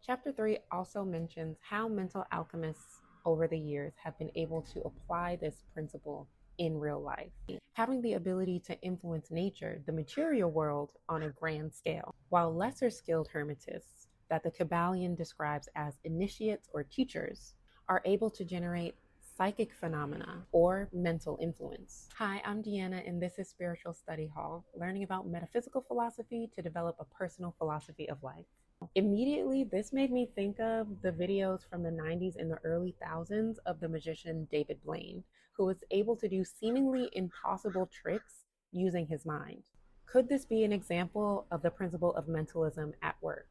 Chapter 3 also mentions how mental alchemists over the years have been able to apply this principle in real life, having the ability to influence nature, the material world, on a grand scale, while lesser skilled hermetists, that the Kybalion describes as initiates or teachers, are able to generate psychic phenomena or mental influence. Hi, I'm Deanna, and this is Spiritual Study Hall, learning about metaphysical philosophy to develop a personal philosophy of life. Immediately, this made me think of the videos from the 90s and the early thousands of the magician David Blaine, who was able to do seemingly impossible tricks using his mind. Could this be an example of the principle of mentalism at work?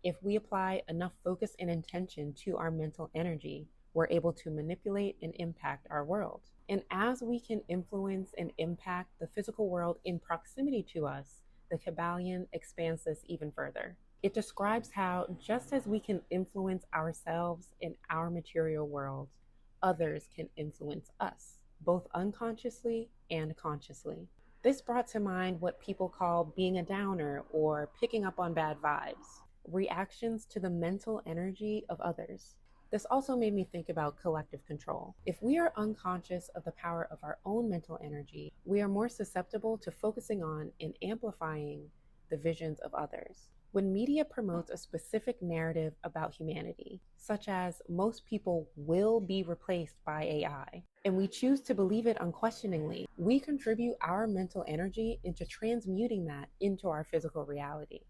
If we apply enough focus and intention to our mental energy, we're able to manipulate and impact our world. And as we can influence and impact the physical world in proximity to us, the Kybalion expands this even further. It describes how, just as we can influence ourselves in our material world, others can influence us, both unconsciously and consciously. This brought to mind what people call being a downer or picking up on bad vibes, reactions to the mental energy of others. This also made me think about collective control. If we are unconscious of the power of our own mental energy, we are more susceptible to focusing on and amplifying the visions of others. When media promotes a specific narrative about humanity, such as most people will be replaced by AI, and we choose to believe it unquestioningly, we contribute our mental energy into transmuting that into our physical reality.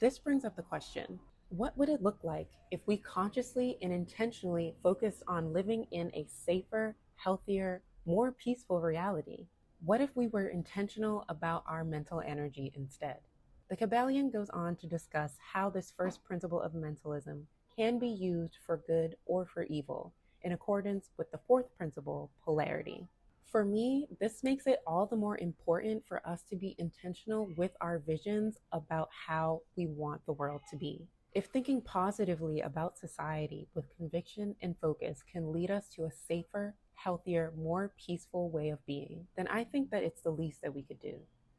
This brings up the question, what would it look like if we consciously and intentionally focus on living in a safer, healthier, more peaceful reality? What if we were intentional about our mental energy instead? The Kybalion goes on to discuss how this first principle of mentalism can be used for good or for evil, in accordance with the fourth principle, polarity. For me, this makes it all the more important for us to be intentional with our visions about how we want the world to be. If thinking positively about society with conviction and focus can lead us to a safer, healthier, more peaceful way of being, then I think that it's the least that we could do.